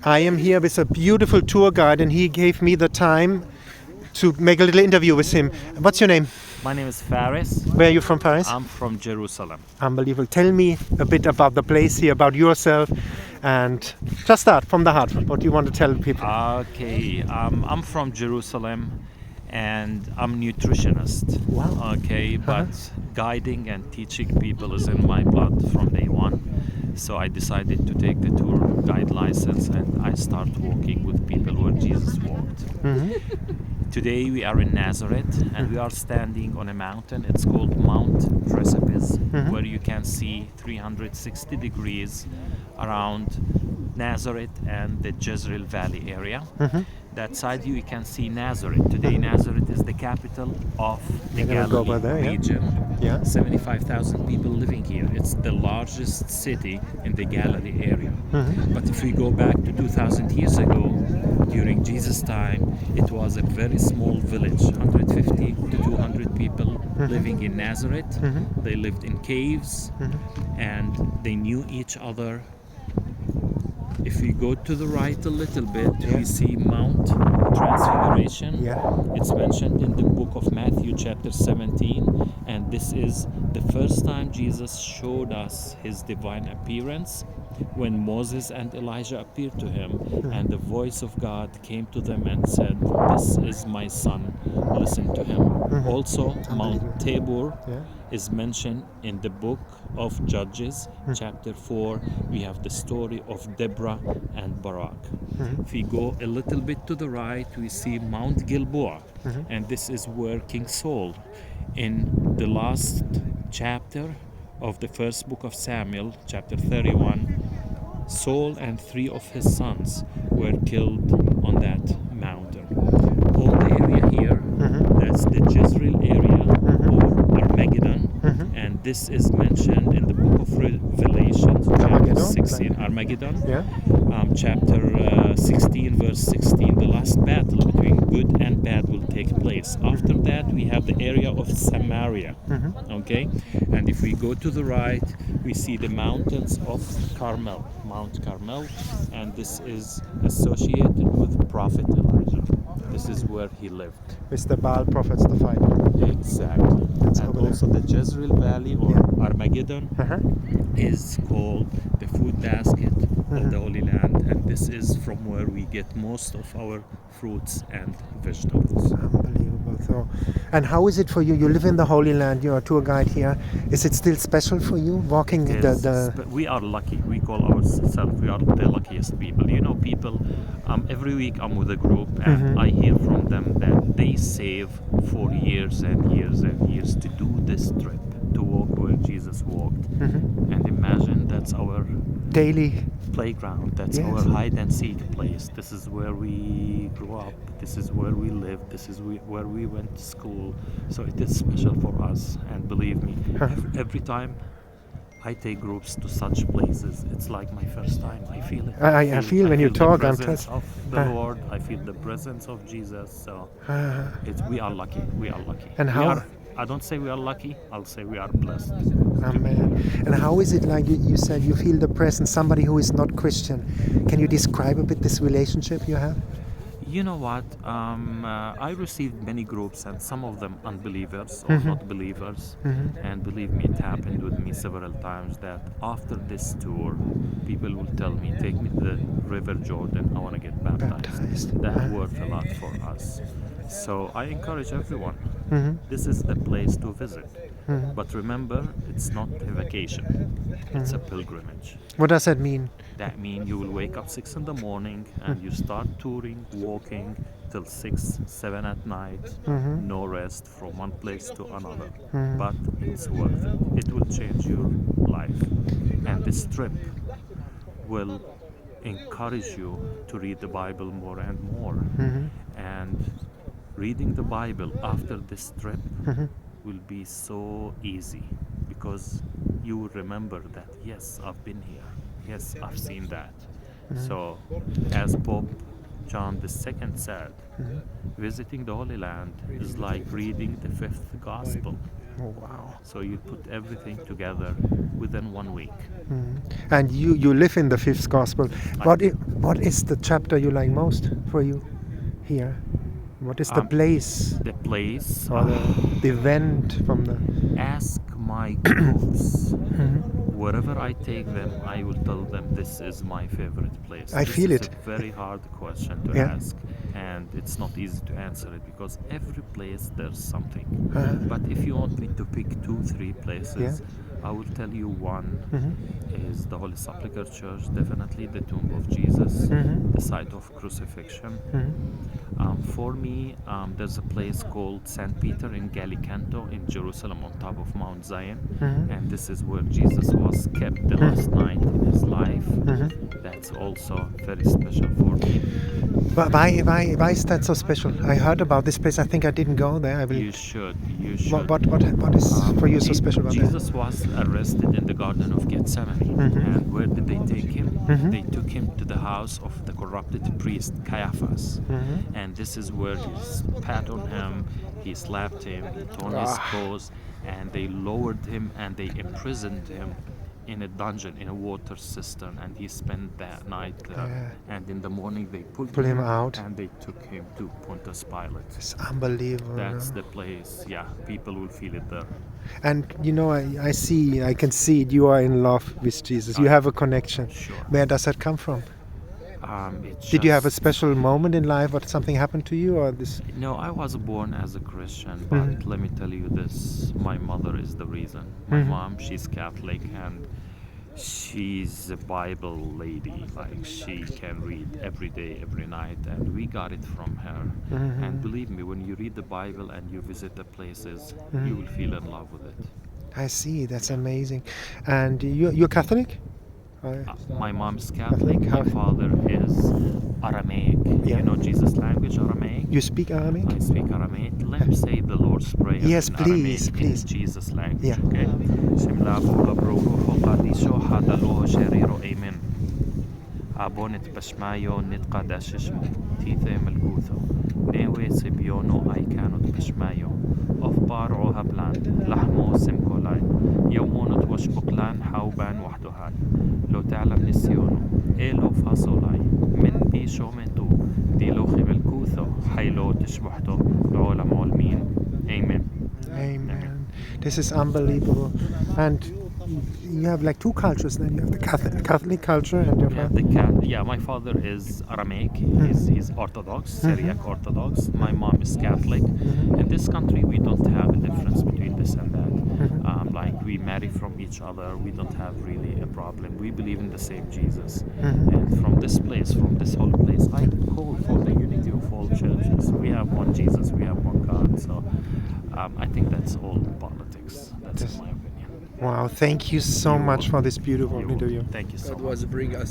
I am here with a beautiful tour guide, and he gave me the time to make a little interview with him. What's your name? My name is Faris. Where are you from, Faris? I'm from Jerusalem. Unbelievable. Tell me a bit about the place here, about yourself, and just start from the heart. What do you want to tell people? Okay, I'm from Jerusalem, and I'm nutritionist. Wow. Okay, but guiding and teaching people is in my blood from day one. So I decided to take the tour guide license, and I start walking with people where Jesus walked. Today we are in Nazareth, and we are standing on a mountain. It's called Mount Precipice, where you can see 360 degrees around Nazareth and the Jezreel Valley area. That side you can see Nazareth. Today Nazareth is the capital of the Galilee region. 75,000 people living here. It's the largest city in the Galilee area. But if we go back to 2,000 years ago, during Jesus' time, it was a very small village, 150 to 200 people living in Nazareth. They lived in caves, and they knew each other. If we go to the right a little bit, we see Mount Transfiguration. It's mentioned in the book of Matthew chapter 17, and this is the first time Jesus showed us his divine appearance, when Moses and Elijah appeared to him, and the voice of God came to them and said, "This is my son, listen to him." Also, Mount Tabor is mentioned in the book of Judges, chapter 4. We have the story of Deborah and Barak. If we go a little bit to the right, we see Mount Gilboa, and this is where King Saul, in the last chapter of the first book of Samuel, chapter 31, Saul and 3 of his sons were killed on that mountain. All the area here, that's the Jezreel area, or Armageddon, and this is mentioned in the book of Revelation, chapter 16, Armageddon, chapter 16, verse 16. The last battle between good and bad will take place. After that, we have the area of Samaria, okay? And if we go to the right, we see the mountains of Carmel, Mount Carmel, and this is associated with Prophet Elijah. This is where he lived. With the Baal prophets, the fight. Exactly. And also the Jezreel Valley, or Armageddon, is called the food basket of the Holy Land, and this is from where we get most of our fruits and vegetables. Unbelievable. So, and how is it for you? You live in the Holy Land. You're a tour guide here. Is it still special for you walking We are lucky. We call ourselves, we are the luckiest people. You know, people, every week I'm with a group, and I hear from them that they save for years and years and years to do this trip, to walk where Jesus walked. And imagine that's our daily playground. That's our hide and seek place. This is where we grew up. This is where we live. This is where we went to school. So it is special for us. And believe me, every time I take groups to such places, it's like my first time. I feel it. I feel when you talk, the presence of the Lord. I feel the presence of Jesus. So we are lucky. We are lucky. And how? I don't say we are lucky. I'll say we are blessed. Amen. And how is it, like you said, you feel the presence, somebody who is not Christian? Can you describe a bit this relationship you have? You know what? I received many groups, and some of them unbelievers or not believers. And believe me, it happened with me several times that after this tour, people will tell me, "Take me to the River Jordan. I want to get baptized." That worth a lot for us. So I encourage everyone. This is the place to visit. But remember, it's not a vacation. It's a pilgrimage. What does that mean? That means you will wake up 6 in the morning and you start touring, walking till 6, 7 at night. No rest from one place to another. But it's worth it. It will change your life. And this trip will encourage you to read the Bible more and more. And reading the Bible after this trip will be so easy, because you will remember that, yes, I've been here. Yes, I've seen that. So, as Pope John II said, visiting the Holy Land is like reading the 5th Gospel. Oh, wow. So you put everything together within 1 week. And you live in the fifth gospel. What is the chapter you like most for you here? What is the place The place, or the event from the... ask my groups. Wherever I take them, I will tell them this is my favorite place. I feel This it. is a very hard question to Yeah. ask, and it's not easy to answer it because every place there's something. Uh-huh. But if you want me to pick 2-3 places, I will tell you one is the Holy Sepulchre Church, definitely the tomb of Jesus, the site of crucifixion. For me, there's a place called St. Peter in Gallicanto in Jerusalem on top of Mount Zion, and this is where Jesus was kept the last night in his life. That's also very special for me. But why is that so special? I heard about this place. I think I didn't go there. I will. You should. What What is for you so special about Jesus was arrested in the Garden of Gethsemane, and where did they take him? They took him to the house of the corrupted priest Caiaphas, and this is where he spat on him, he slapped him, he torn his clothes, and they lowered him and they imprisoned him in a dungeon, in a water cistern, and he spent that night there. And in the morning they pulled him out, and they took him to Pontius Pilate. It's unbelievable. That's the place. Yeah, people will feel it there. And I can see it. You are in love with Jesus. You have a connection. Sure. Where does that come from? Did you have a special moment in life, or something happened to you, or this? No, I was born as a Christian, but let me tell you this: my mother is the reason. My mom, she's Catholic, and she's a Bible lady. Like, she can read every day, every night, and we got it from her. And believe me, when you read the Bible and you visit the places, you will feel in love with it. I see. That's amazing. And you're Catholic? My mom's Catholic. My father is Aramaic. Yeah. You know Jesus' language, Aramaic? You speak Aramaic? I speak Aramaic. Let me say the Lord's Prayer Yes, in please, Aramaic, please. in Jesus' language, Yeah. okay? Simla Bola Bruno Qadisho Hadalo Sheriro Amen. Abonit Pashmayo Nitka Dashishmo Tithe Melgutho Newe Sibiono Aikanot Pashmayo of Baro Hablan Lahmo Simkolai يومونت وشبقلان حوبان وحدهان لو تعلم نسيونو إلو فاصولاي من بي شومنتو دي لو خبلكوثو حيلو تشبحتو بعولم عولمين. Amen. Amen. This is unbelievable. And you have like two cultures then. You have the Catholic culture and your father. My father is Aramaic. He's Orthodox, Syriac Orthodox. My mom is Catholic. In this country, we don't have a difference between this and that. Like, we marry from each other. We don't have really a problem. We believe in the same Jesus. And from this whole place, I call for the unity of all churches. We have one Jesus. We have one God. So I think that's all politics. That's my opinion. Wow, thank you so much for this beautiful interview. Thank you so much. God was bring us